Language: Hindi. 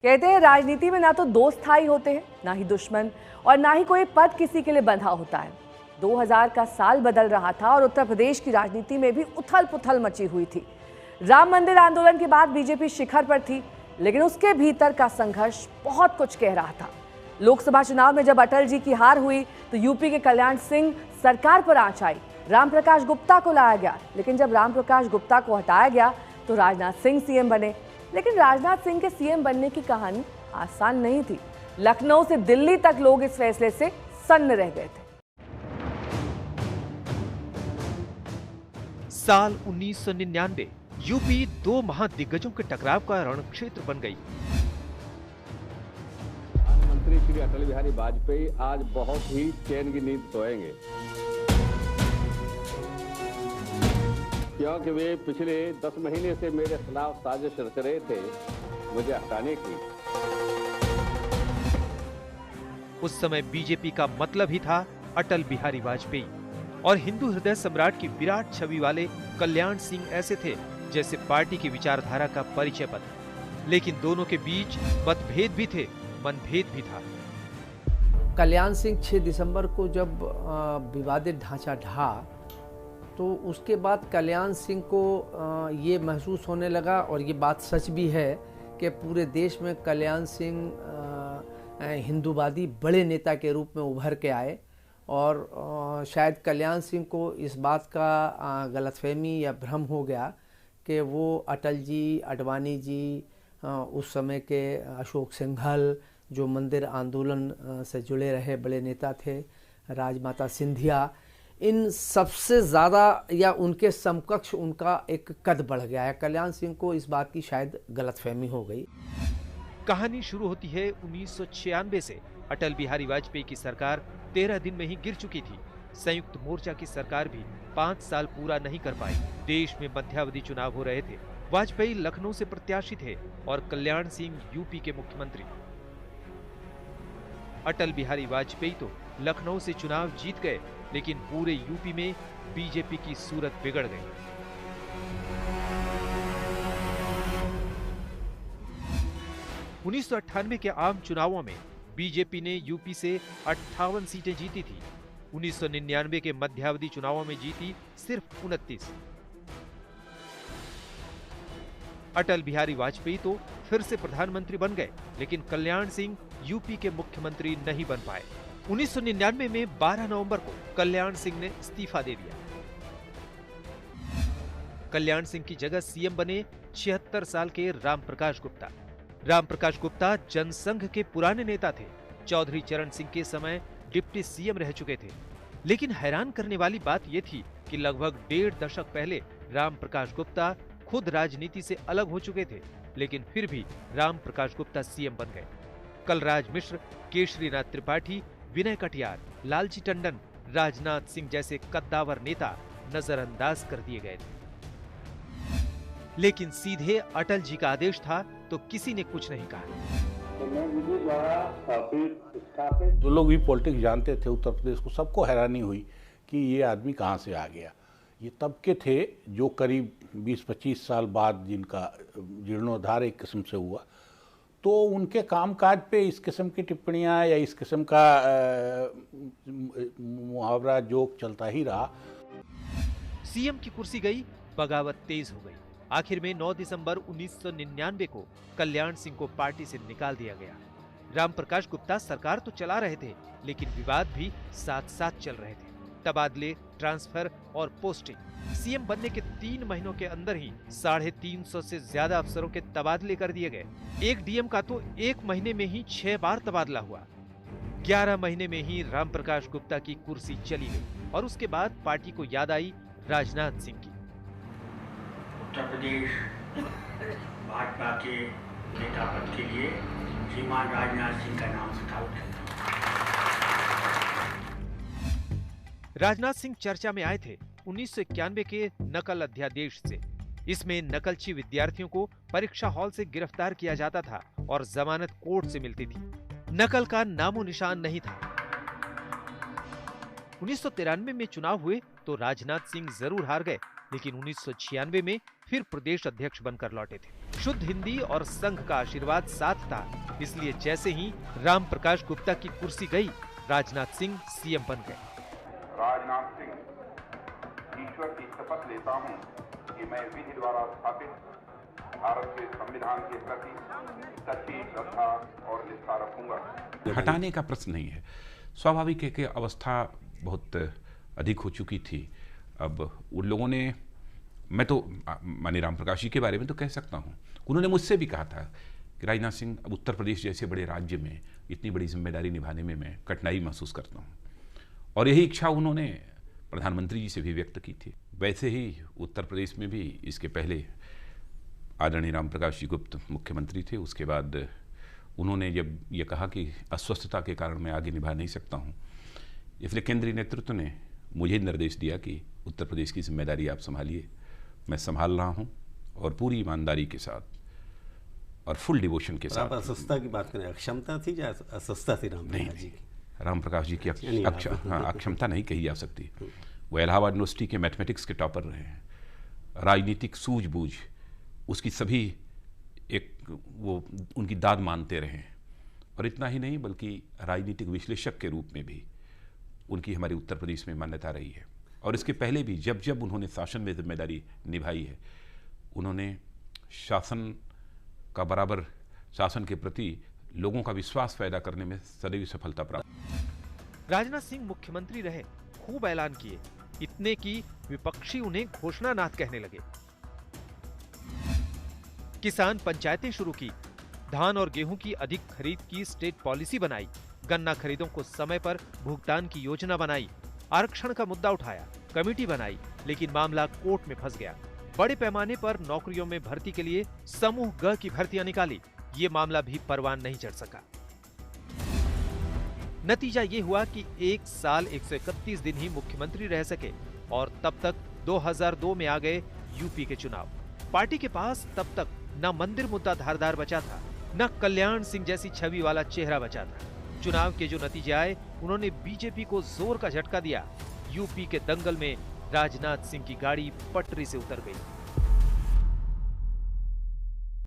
कहते हैं राजनीति में ना तो दोस्त स्थायी होते हैं, ना ही दुश्मन, और ना ही कोई पद किसी के लिए बंधा होता है। 2000 का साल बदल रहा था और उत्तर प्रदेश की राजनीति में भी उथल पुथल मची हुई थी। राम मंदिर आंदोलन के बाद बीजेपी शिखर पर थी, लेकिन उसके भीतर का संघर्ष बहुत कुछ कह रहा था। लोकसभा चुनाव में जब अटल जी की हार हुई तो यूपी के कल्याण सिंह सरकार पर आंच आई, राम प्रकाश गुप्ता को लाया गया। लेकिन जब राम प्रकाश गुप्ता को हटाया गया तो राजनाथ सिंह सीएम बने। लेकिन राजनाथ सिंह के सीएम बनने की कहानी आसान नहीं थी। लखनऊ से दिल्ली तक लोग इस फैसले से सन्न रह गए थे। साल 1999 यूपी दो महादिग्गजों के टकराव का रणक्षेत्र बन गई। प्रधानमंत्री श्री अटल बिहारी वाजपेयी आज बहुत ही चैन की नींद सोएंगे, क्योंकि वे पिछले 10 महीने से मेरे खिलाफ साजिश रच रहे थे मुझे हटाने की। उस समय बीजेपी का मतलब ही था अटल बिहारी वाजपेयी, और हिंदू हृदय सम्राट की विराट छवि वाले कल्याण सिंह ऐसे थे जैसे पार्टी की विचारधारा का परिचय पत्र। लेकिन दोनों के बीच मतभेद भी थे, मनभेद भी था। कल्याण सिंह 6 दिसंबर को जब विवादित ढांचा ढहा तो उसके बाद कल्याण सिंह को ये महसूस होने लगा, और ये बात सच भी है कि पूरे देश में कल्याण सिंह हिंदूवादी बड़े नेता के रूप में उभर के आए। और शायद कल्याण सिंह को इस बात का गलतफहमी या भ्रम हो गया कि वो अटल जी, अडवाणी जी, उस समय के अशोक सिंघल जो मंदिर आंदोलन से जुड़े रहे बड़े नेता थे, राजमाता सिंधिया, इन सबसे ज़्यादा या उनके समकक्ष उनका एक कद बढ़ गया है। कल्याण सिंह को इस बात की शायद गलतफहमी हो गई। कहानी शुरू होती है 1996 से। अटल बिहारी वाजपेयी की सरकार 13 दिन में ही गिर चुकी थी। संयुक्त मोर्चा की सरकार भी 5 साल पूरा नहीं कर पाई। देश में मध्यावधि चुनाव हो रहे थे। वाजपेयी लखनऊ से प्रत्याशी थे और कल्याण सिंह यूपी के मुख्यमंत्री। अटल बिहारी वाजपेयी तो लखनऊ से चुनाव जीत गए, लेकिन पूरे यूपी में बीजेपी की सूरत बिगड़ गई। उन्नीस के आम चुनावों में बीजेपी ने यूपी से 58 सीटें जीती थी। 1999 के मध्यावधि चुनावों में जीती सिर्फ 29। अटल बिहारी वाजपेयी तो फिर से प्रधानमंत्री बन गए, लेकिन कल्याण सिंह यूपी के मुख्यमंत्री नहीं बन पाए। 1999 में 12 नवंबर को कल्याण सिंह ने इस्तीफा दे दिया। कल्याण सिंह की जगह सीएम बने 76 साल के राम प्रकाश गुप्ता। राम प्रकाश गुप्ता जनसंघ के पुराने नेता थे। चौधरी चरण सिंह के समय डिप्टी सीएम रह चुके थे। लेकिन हैरान करने वाली बात यह थी कि लगभग 1.5 दशक पहले राम प्रकाश गुप्ता खुद राजनीति से अलग हो चुके थे, लेकिन फिर भी राम प्रकाश गुप्ता सीएम बन गए। कलराज मिश्र, केशरीनाथ त्रिपाठी, विनय कटियार, लालजी टंडन, राजनाथ सिंह जैसे कद्दावर नेता नजरअंदाज कर दिए गए थे। लेकिन सीधे अटल जी का आदेश था तो किसी ने कुछ नहीं कहा। जो लोग भी पॉलिटिक्स जानते थे उत्तर प्रदेश को, सबको हैरानी हुई कि ये आदमी कहाँ से आ गया। ये तब के थे जो करीब 20-25 साल बाद जिनका जीर्णोद्धार एक किस्म से हुआ, तो उनके कामकाज पे इस किस्म की टिप्पणियां या इस किस्म का मुहावरा जोक चलता ही रहा। सीएम की कुर्सी गई, बगावत तेज हो गई। आखिर में 9 दिसंबर 1999 को कल्याण सिंह को पार्टी से निकाल दिया गया। राम प्रकाश गुप्ता सरकार तो चला रहे थे, लेकिन विवाद भी साथ साथ चल रहे थे। तबादले, ट्रांसफर और पोस्टिंग। सीएम बनने के 3 महीनों के अंदर ही 350 से ज्यादा अफसरों के तबादले कर दिए गए। एक डीएम का तो 1 महीने में ही 6 बार तबादला हुआ। 11 महीने में ही राम प्रकाश गुप्ता की कुर्सी चली गई, और उसके बाद पार्टी को याद आई राजनाथ सिंह की। उत्तर प्रदेश भाजपा के नेता पद के लिए श्रीमान राजनाथ सिंह का नाम प्रस्तावित है। राजनाथ सिंह चर्चा में आए थे 1991 के नकल अध्यादेश से। इसमें नकलची विद्यार्थियों को परीक्षा हॉल से गिरफ्तार किया जाता था और जमानत कोर्ट से मिलती थी। नकल का नामो निशान नहीं था। 1993 में चुनाव हुए तो राजनाथ सिंह जरूर हार गए, लेकिन 1996 में फिर प्रदेश अध्यक्ष बनकर लौटे थे। शुद्ध हिंदी और संघ का आशीर्वाद साथ था, इसलिए जैसे ही राम प्रकाश गुप्ता की कुर्सी गई, राजनाथ सिंह सीएम बन गए। राजनाथ सिंह, ईश्वर की शपथ लेता हूं कि मैं विधि द्वारा स्थापित भारत के संविधान के प्रति सच्ची श्रद्धा और निष्ठा रखूंगा। हटाने का प्रश्न नहीं है, स्वाभाविक है कि अवस्था बहुत अधिक हो चुकी थी। अब उन लोगों ने, मैं तो माननीय राम प्रकाश जी के बारे में तो कह सकता हूँ, उन्होंने मुझसे भी कहा था कि राजनाथ सिंह, अब उत्तर प्रदेश जैसे बड़े राज्य में इतनी बड़ी जिम्मेदारी निभाने में मैं कठिनाई महसूस करता हूँ, और यही इच्छा उन्होंने प्रधानमंत्री जी से भी व्यक्त की थी। वैसे ही उत्तर प्रदेश में भी इसके पहले आदरणीय राम प्रकाश जी गुप्त मुख्यमंत्री थे। उसके बाद उन्होंने जब ये कहा कि अस्वस्थता के कारण मैं आगे निभा नहीं सकता हूँ, इसलिए केंद्रीय नेतृत्व ने मुझे निर्देश दिया कि उत्तर प्रदेश की जिम्मेदारी आप संभालिए। मैं संभाल रहा हूँ और पूरी ईमानदारी के साथ और फुल डिवोशन के साथ। अस्वस्थता की बात करें, अक्षमता थी या अस्वस्थता थी राम प्रकाश जी की? राम प्रकाश जी की अक्षमता नहीं कही जा सकती। वो इलाहाबाद यूनिवर्सिटी के मैथमेटिक्स के टॉपर रहे हैं। राजनीतिक सूझबूझ उसकी सभी एक वो उनकी दाद मानते रहे, और इतना ही नहीं बल्कि राजनीतिक विश्लेषक के रूप में भी उनकी हमारे उत्तर प्रदेश में मान्यता रही है। और इसके पहले भी जब जब उन्होंने शासन में जिम्मेदारी निभाई है, उन्होंने शासन का बराबर, शासन के प्रति लोगों का विश्वास पैदा करने में सदैव सफलता प्राप्त। राजनाथ सिंह मुख्यमंत्री रहे, खूब ऐलान किए, इतने की विपक्षी उन्हें घोषणानाथ कहने लगे। किसान पंचायतें शुरू की, धान और गेहूं की अधिक खरीद की स्टेट पॉलिसी बनाई, गन्ना खरीदों को समय पर भुगतान की योजना बनाई, आरक्षण का मुद्दा उठाया, कमेटी बनाई, लेकिन मामला कोर्ट में फंस गया। बड़े पैमाने पर नौकरियों में भर्ती के लिए समूह ग की भर्तियां निकाली, ये मामला भी परवान नहीं चढ़ सका। नतीजा ये हुआ कि 1 साल 131 दिन ही मुख्यमंत्री रह सके, और तब तक 2002 में आ गए यूपी के चुनाव। पार्टी के पास तब तक न मंदिर मुद्दा धारदार बचा था, न कल्याण सिंह जैसी छवि वाला चेहरा बचा था। चुनाव के जो नतीजे आए, उन्होंने बीजेपी को जोर का झटका दिया। यूपी के दंगल में राजनाथ सिंह की गाड़ी पटरी से उतर गई।